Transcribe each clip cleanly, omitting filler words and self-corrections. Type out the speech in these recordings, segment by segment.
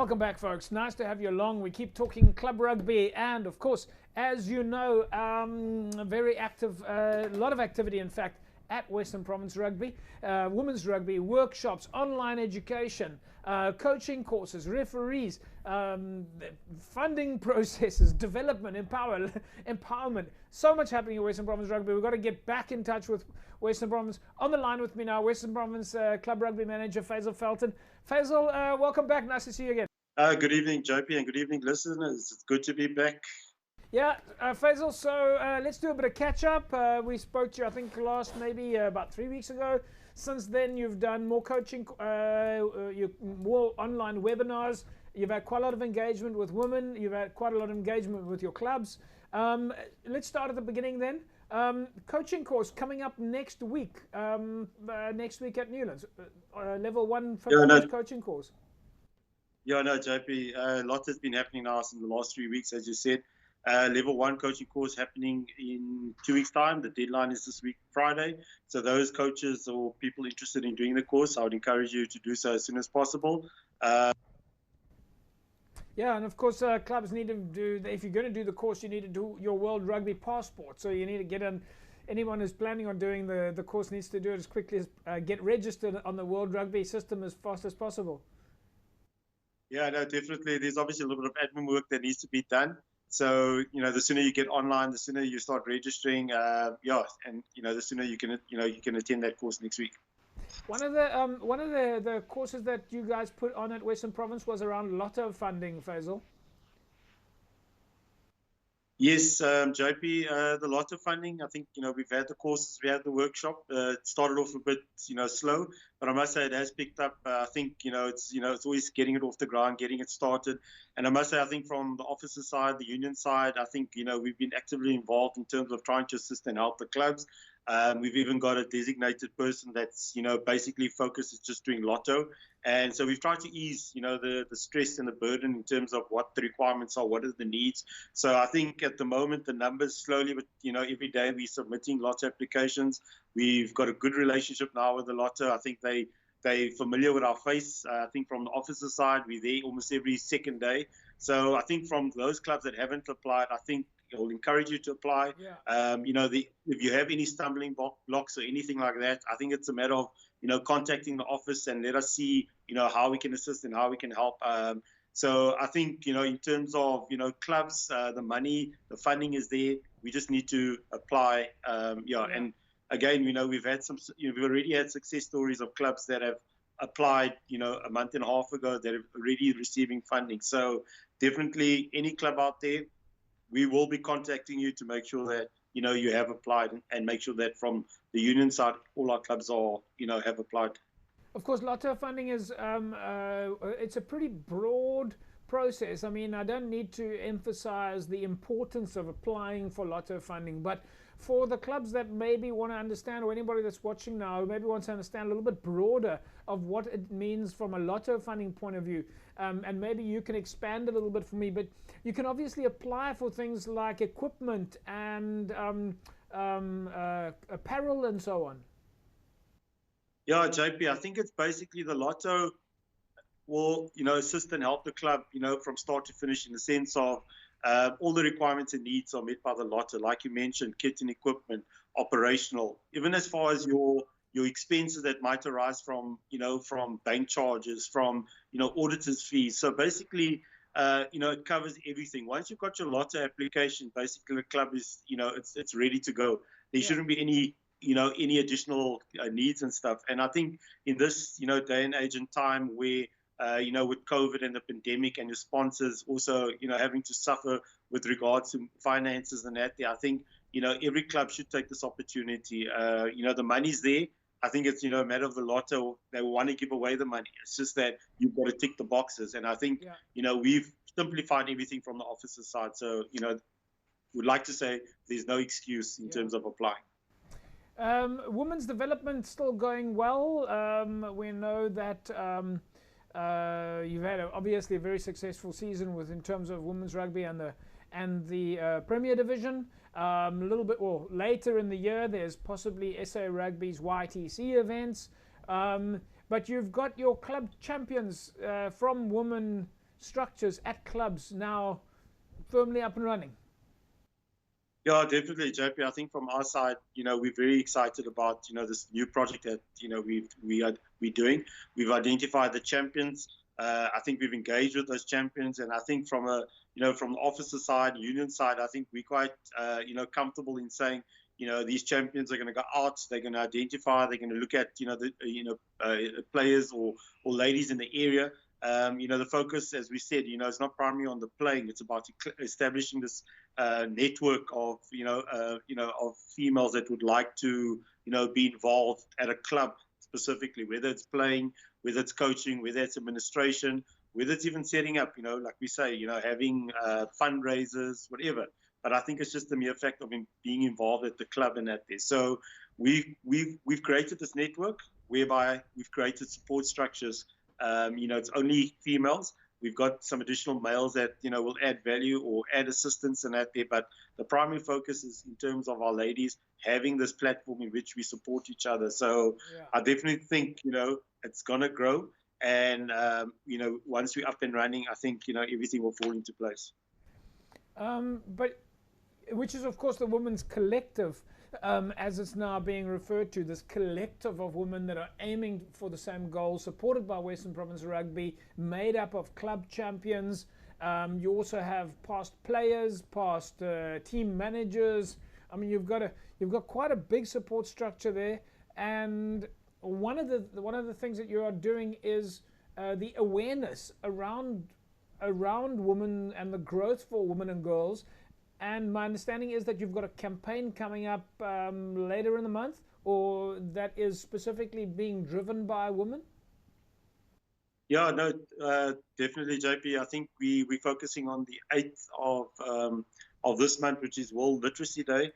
Welcome back, folks. Nice to have you along. We keep talking club rugby, and of course, as you know, very active, a lot of activity, in fact, at Western Province Rugby, women's rugby, workshops, online education, coaching courses, referees, funding processes, development, empowerment. So much happening at Western Province Rugby. We've got to get back in touch with Western Province. On the line with me now, Western Province Club Rugby Manager Faizel Felton. Faizel, welcome back. Nice to see you again. Good evening, JP, and good evening, listeners. It's good to be back. Yeah, Faizel, so let's do a bit of catch up. We spoke to you, I think, last maybe about 3 weeks ago. Since then, you've done more coaching, more online webinars. You've had quite a lot of engagement with women. You've had quite a lot of engagement with your clubs. Let's start at the beginning then. Coaching course coming up next week at Newlands. Level 1 coaching course. Yeah, no, JP, a lot has been happening now in the last 3 weeks, as you said. Level 1 coaching course happening in 2 weeks' time. The deadline is this week, Friday. So those coaches or people interested in doing the course, I would encourage you to do so as soon as possible. Yeah, and of course, clubs need to do, if you're going to do the course, you need to do your World Rugby passport. So you need to get in. Anyone who's planning on doing the course needs to do it as quickly as get registered on the World Rugby system as fast as possible. Yeah, no, definitely. There's obviously a little bit of admin work that needs to be done. So, the sooner you get online, the sooner you start registering. The sooner you can attend that course next week. One of the courses that you guys put on at Western Province was around Lotto funding, Faizel. Yes, JP, the Lotto funding, I think, we've had the courses, we had the workshop. It started off a bit, slow, but I must say it has picked up. I think, it's always getting it off the ground, getting it started. And I must say, I think from the officer side, the union side, I think, we've been actively involved in terms of trying to assist and help the clubs. We've even got a designated person that's, basically focuses just doing Lotto. And so we've tried to ease, the stress and the burden in terms of what the requirements are, what are the needs. So I think at the moment, the numbers slowly, but, every day we're submitting Lotto applications. We've got a good relationship now with the Lotto. I think they're familiar with our face. I think from the officer side, we're there almost every second day. So I think from those clubs that haven't applied, I think we'll encourage you to apply. Yeah. If you have any stumbling blocks or anything like that, I think it's a matter of, contacting the office and let us see, how we can assist and how we can help. So I think, in terms of, clubs, the money, the funding is there. We just need to apply. And again, we've already had success stories of clubs that have applied, a month and a half ago that are already receiving funding. So definitely any club out there, we will be contacting you to make sure that, you have applied and make sure that from the union side, all our clubs are, have applied. Of course, Lotto funding is, it's a pretty broad process. I mean, I don't need to emphasize the importance of applying for Lotto funding, but for the clubs that maybe want to understand, or anybody that's watching now maybe wants to understand a little bit broader of what it means from a Lotto funding point of view, and maybe you can expand a little bit for me, but you can obviously apply for things like equipment and apparel and so on. Yeah, JP, I think it's basically the Lotto will, assist and help the club, from start to finish, in the sense of all the requirements and needs are met by the Lotto. Like you mentioned, kit and equipment, operational, even as far as your expenses that might arise from, from bank charges, from, auditors' fees. So basically, it covers everything. Once you've got your Lotto application, basically the club is, it's ready to go. There shouldn't be any additional needs and stuff. And I think in this, day and age and time where, with COVID and the pandemic and your sponsors also, having to suffer with regards to finances and that, I think, every club should take this opportunity. The money's there. I think it's, a matter of the Lotto. They want to give away the money. It's just that you've got to tick the boxes. And I think, we've simplified everything from the officer side. So, would like to say there's no excuse in terms of applying. Women's development still going well. We know that you've had obviously a very successful season in terms of women's rugby and the Premier Division. A little bit later in the year, there's possibly SA Rugby's YTC events. But you've got your club champions from women structures at clubs now firmly up and running? Yeah, definitely, JP. I think from our side, we're very excited about, this new project that, we're doing. We've identified the champions. I think we've engaged with those champions, and I think from from the officer side, union side, I think we're quite, comfortable in saying, these champions are going to go out. They're going to identify. They're going to look at, players or ladies in the area. The focus, as we said, it's not primarily on the playing. It's about establishing this network of, of females that would like to, be involved at a club specifically, whether it's playing, whether it's coaching, whether it's administration, whether it's even setting up, like we say, having fundraisers, whatever. But I think it's just the mere fact of being involved at the club and at there. So we've created this network whereby we've created support structures. It's only females. We've got some additional males that, will add value or add assistance and that there. But the primary focus is in terms of our ladies having this platform in which we support each other. So yeah. I definitely think, it's going to grow. And, once we're up and running, I think, everything will fall into place. But which is, of course, the women's collective, as it's now being referred to, this collective of women that are aiming for the same goal, supported by Western Province Rugby, made up of club champions. You also have past players, past team managers. I mean, you've got quite a big support structure there. And one of the things that you are doing is the awareness around women and the growth for women and girls. And my understanding is that you've got a campaign coming up later in the month, or that is specifically being driven by women? Yeah, no, definitely, JP. I think we're focusing on the 8th of this month, which is World Literacy Day.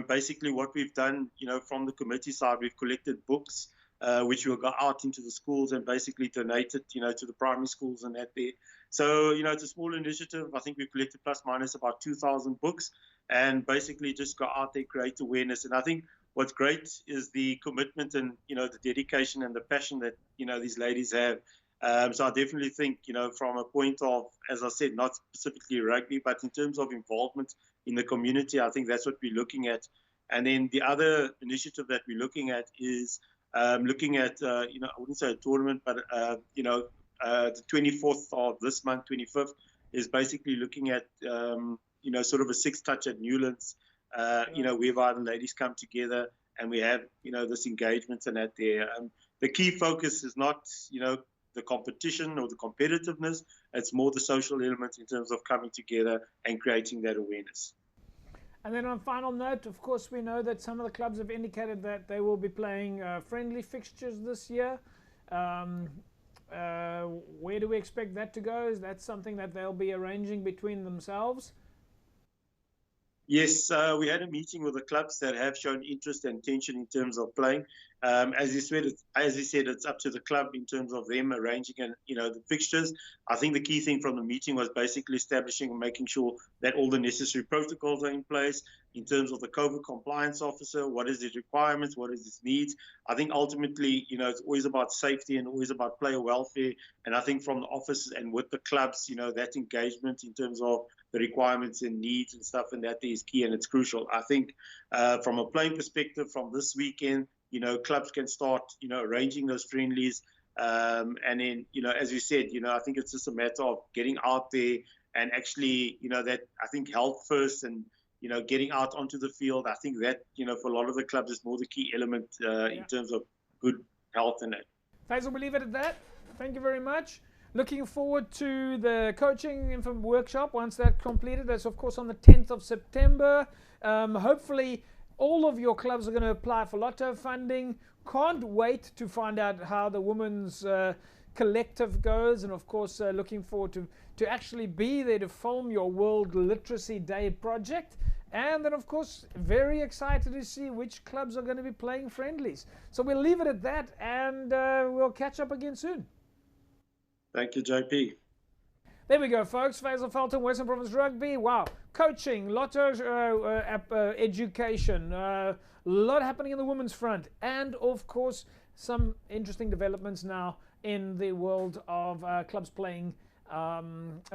Basically, what we've done, from the committee side, we've collected books, which will go out into the schools and basically donate it, to the primary schools and that there. So, it's a small initiative. I think we've collected plus minus about 2,000 books and basically just go out there, create awareness. And I think what's great is the commitment and, the dedication and the passion that, these ladies have. So I definitely think, from a point of, as I said, not specifically rugby, but in terms of involvement in the community, I think that's what we're looking at. And then the other initiative that we're looking at is looking at, I wouldn't say a tournament, but, the 24th of this month, 25th, is basically looking at, sort of a 6-touch at Newlands, whereby the ladies come together and we have, this engagement and that there. The key focus is not, the competition or the competitiveness. It's more the social element in terms of coming together and creating that awareness. And then on final note, of course, we know that some of the clubs have indicated that they will be playing friendly fixtures this year. Where do we expect that to go? Is that something that they'll be arranging between themselves? Yes, we had a meeting with the clubs that have shown interest and intention in terms of playing. As you said, it's up to the club in terms of them arranging and the fixtures. I think the key thing from the meeting was basically establishing and making sure that all the necessary protocols are in place in terms of the COVID compliance officer. What is his requirements? What is his needs? I think ultimately, it's always about safety and always about player welfare. And I think from the office and with the clubs, that engagement in terms of the requirements and needs and stuff, and that is key and it's crucial. I think from a playing perspective, from this weekend, clubs can start, arranging those friendlies. And then, as you said, I think it's just a matter of getting out there and actually, that I think health first and, getting out onto the field. I think that, for a lot of the clubs is more the key element in terms of good health and that. Faizel, we'll leave it at that. Thank you very much. Looking forward to the coaching workshop once that's completed. That's, of course, on the 10th of September. Hopefully, all of your clubs are going to apply for Lotto funding. Can't wait to find out how the women's collective goes. And, of course, looking forward to actually be there to film your World Literacy Day project. And then, of course, very excited to see which clubs are going to be playing friendlies. So we'll leave it at that, and we'll catch up again soon. Thank you, JP. There we go, folks. Faizel Felton, Western Province Rugby. Wow. Coaching, Lotto education, a lot happening in the women's front. And, of course, some interesting developments now in the world of clubs playing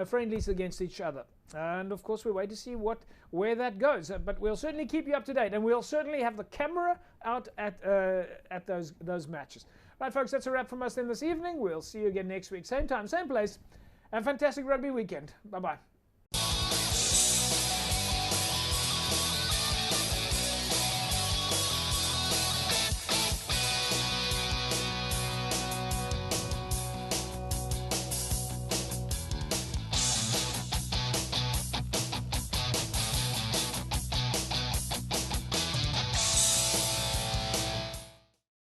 friendlies against each other. And of course, we wait to see where that goes. But we'll certainly keep you up to date, and we'll certainly have the camera out at those matches. Right, folks, that's a wrap from us then this evening. We'll see you again next week, same time, same place. And fantastic rugby weekend. Bye-bye.